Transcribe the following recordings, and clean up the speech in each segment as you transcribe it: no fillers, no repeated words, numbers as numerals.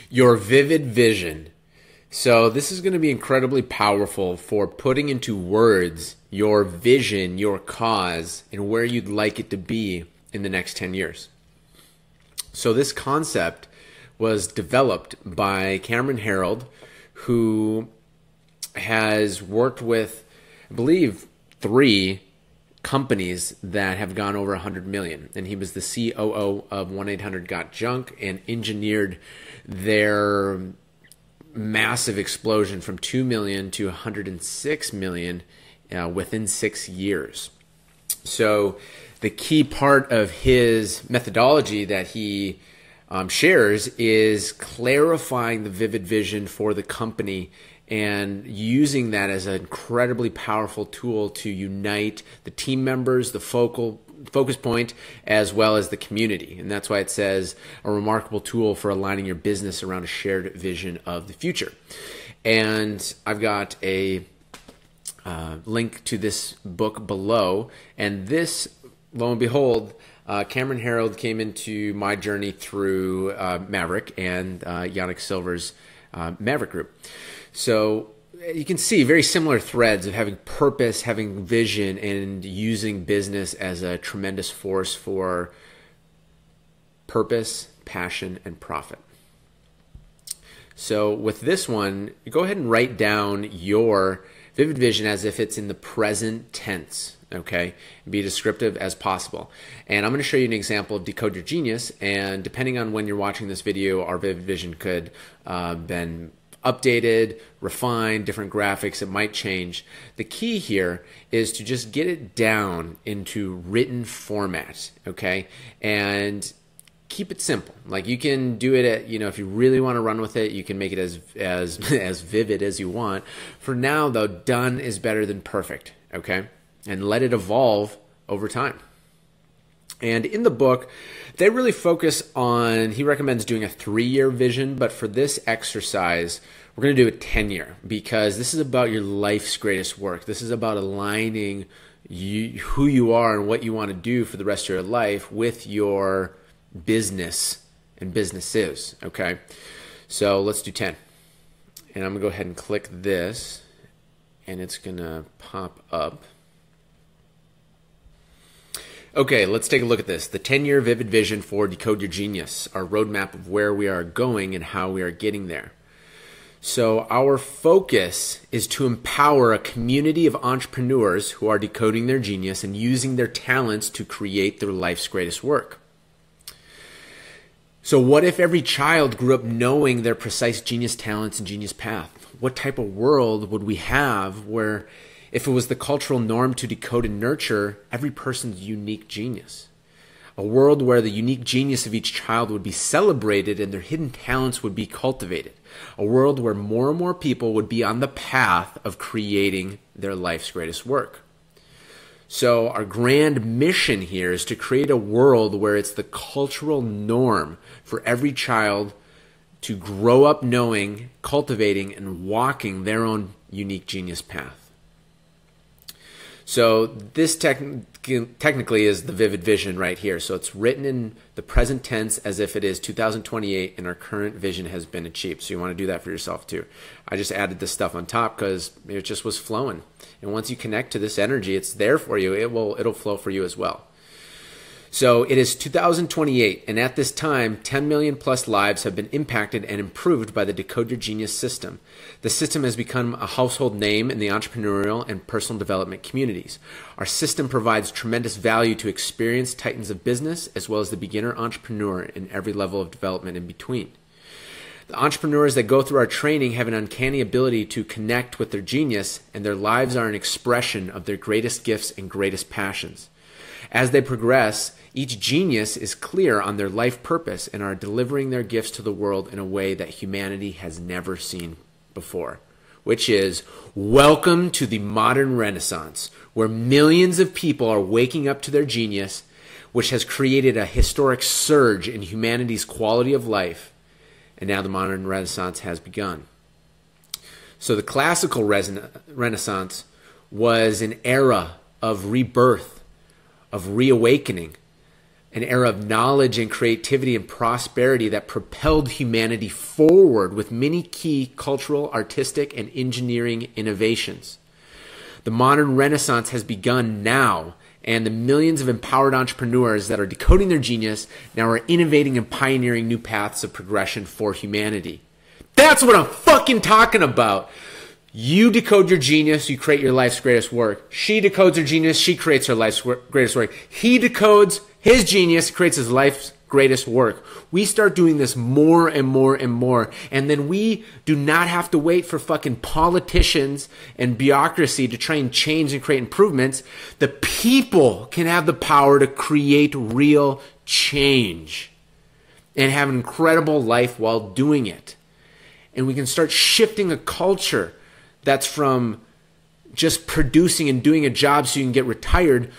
Your vivid vision. So this is going to be incredibly powerful for putting into words your vision, your cause, and where you'd like it to be in the next 10 years. So this concept was developed by Cameron Herold, who has worked with, I believe, 3 companies that have gone over 100 million. And he was the COO of 1-800-GOT-JUNK and engineered their massive explosion from 2 million to 106 million within 6 years. So the key part of his methodology that he shares is clarifying the vivid vision for the company and using that as an incredibly powerful tool to unite the team members, the focus point, as well as the community. And that's why it says a remarkable tool for aligning your business around a shared vision of the future. And I've got a link to this book below. And this, lo and behold, Cameron Herold came into my journey through Maverick and Yannick Silver's Maverick Group. So you can see very similar threads of having purpose, having vision, and using business as a tremendous force for purpose, passion, and profit. So with this one, go ahead and write down your vivid vision as if it's in the present tense, okay? Be descriptive as possible. And I'm going to show you an example of Decode Your Genius, and depending on when you're watching this video, our vivid vision could been updated, refined, different graphics, it might change. The key here is to just get it down into written format, okay? And keep it simple. Like you can do it at, if you really want to run with it, you can make it as vivid as you want. For now though, done is better than perfect, okay? And let it evolve over time. And in the book, they really focus on, he recommends doing a 3-year vision, but for this exercise, we're going to do a 10-year because this is about your life's greatest work. This is about aligning who you are and what you want to do for the rest of your life with your business and businesses, okay? So let's do 10. And I'm going to go ahead and click this, and it's going to pop up. Okay, let's take a look at this. The 10-year vivid vision for Decode Your Genius, our roadmap of where we are going and how we are getting there. So our focus is to empower a community of entrepreneurs who are decoding their genius and using their talents to create their life's greatest work. So what if every child grew up knowing their precise genius talents and genius path? What type of world would we have where if it was the cultural norm to decode and nurture every person's unique genius? A world where the unique genius of each child would be celebrated and their hidden talents would be cultivated. A world where more and more people would be on the path of creating their life's greatest work. So our grand mission here is to create a world where it's the cultural norm for every child to grow up knowing, cultivating, and walking their own unique genius path. So this technically is the vivid vision right here. So it's written in the present tense as if it is 2028 and our current vision has been achieved. So you want to do that for yourself too. I just added this stuff on top because it just was flowing. And once you connect to this energy, it's there for you. It'll flow for you as well. So it is 2028, and at this time, 10 million plus lives have been impacted and improved by the Decode Your Genius system. The system has become a household name in the entrepreneurial and personal development communities. Our system provides tremendous value to experienced titans of business as well as the beginner entrepreneur in every level of development in between. The entrepreneurs that go through our training have an uncanny ability to connect with their genius, and their lives are an expression of their greatest gifts and greatest passions. As they progress, each genius is clear on their life purpose and are delivering their gifts to the world in a way that humanity has never seen before, which is welcome to the modern Renaissance, where millions of people are waking up to their genius, which has created a historic surge in humanity's quality of life. And now the modern Renaissance has begun. So the classical Renaissance was an era of rebirth, of reawakening, an era of knowledge and creativity and prosperity that propelled humanity forward with many key cultural, artistic, and engineering innovations. The modern renaissance has begun now, and the millions of empowered entrepreneurs that are decoding their genius now are innovating and pioneering new paths of progression for humanity. That's what I'm fucking talking about. You decode your genius, you create your life's greatest work. She decodes her genius, she creates her life's greatest work. He decodes his genius, creates his life's greatest work. We start doing this more and more and more. And then we do not have to wait for fucking politicians and bureaucracy to try and change and create improvements. The people can have the power to create real change and have an incredible life while doing it. And we can start shifting a culture that's from just producing and doing a job so you can get retired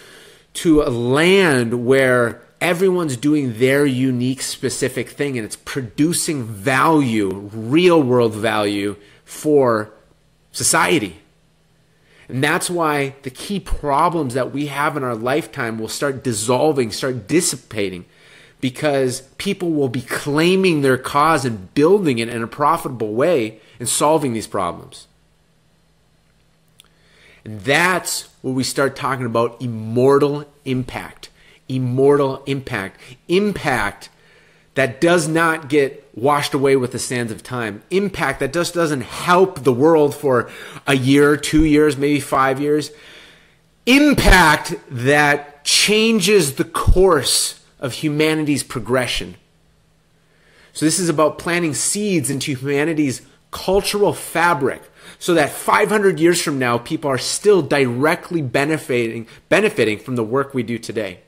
to a land where everyone's doing their unique specific thing and it's producing value, real world value for society. And that's why the key problems that we have in our lifetime will start dissolving, start dissipating, because people will be claiming their cause and building it in a profitable way and solving these problems. And that's where we start talking about immortal impact. Immortal impact. Impact that does not get washed away with the sands of time. Impact that just doesn't help the world for a year, 2 years, maybe 5 years. Impact that changes the course of humanity's progression. So this is about planting seeds into humanity's cultural fabric so that 500 years from now, people are still directly benefiting from the work we do today.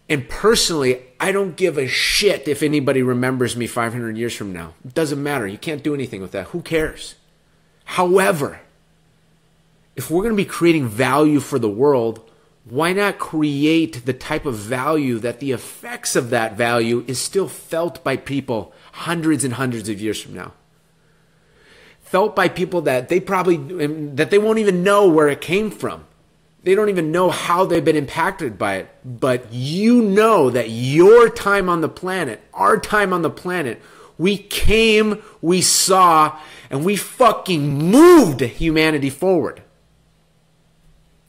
And personally, I don't give a shit if anybody remembers me 500 years from now. It doesn't matter. You can't do anything with that. Who cares? However, if we're going to be creating value for the world, why not create the type of value that the effects of that value is still felt by people hundreds and hundreds of years from now? Felt by people that they won't even know where it came from. They don't even know how they've been impacted by it. But you know that your time on the planet, our time on the planet, we came, we saw, and we fucking moved humanity forward.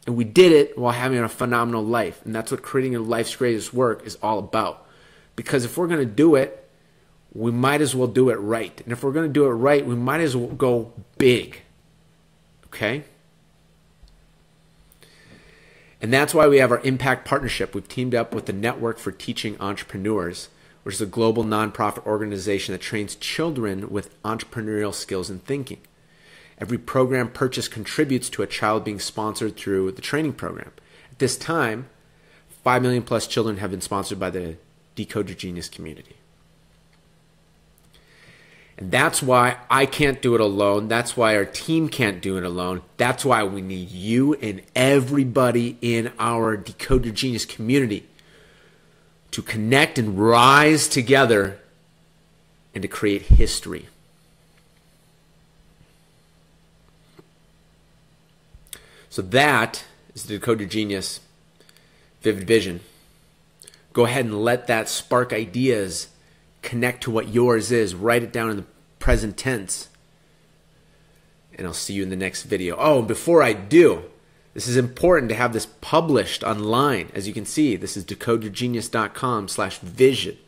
And we did it while having a phenomenal life. And that's what creating your life's greatest work is all about. Because if we're going to do it, we might as well do it right. And if we're going to do it right, we might as well go big. Okay? And that's why we have our Impact Partnership. We've teamed up with the Network for Teaching Entrepreneurs, which is a global nonprofit organization that trains children with entrepreneurial skills and thinking. Every program purchase contributes to a child being sponsored through the training program. At this time, 5 million plus children have been sponsored by the Decode Your Genius community. And that's why I can't do it alone. That's why our team can't do it alone. That's why we need you and everybody in our Decode Your Genius community to connect and rise together and to create history. So that is the Decode Your Genius Vivid Vision. Go ahead and let that spark ideas connect to what yours is. Write it down in the present tense. And I'll see you in the next video. Oh, and before I do, this is important to have this published online. As you can see, this is decodeyourgenius.com/vision.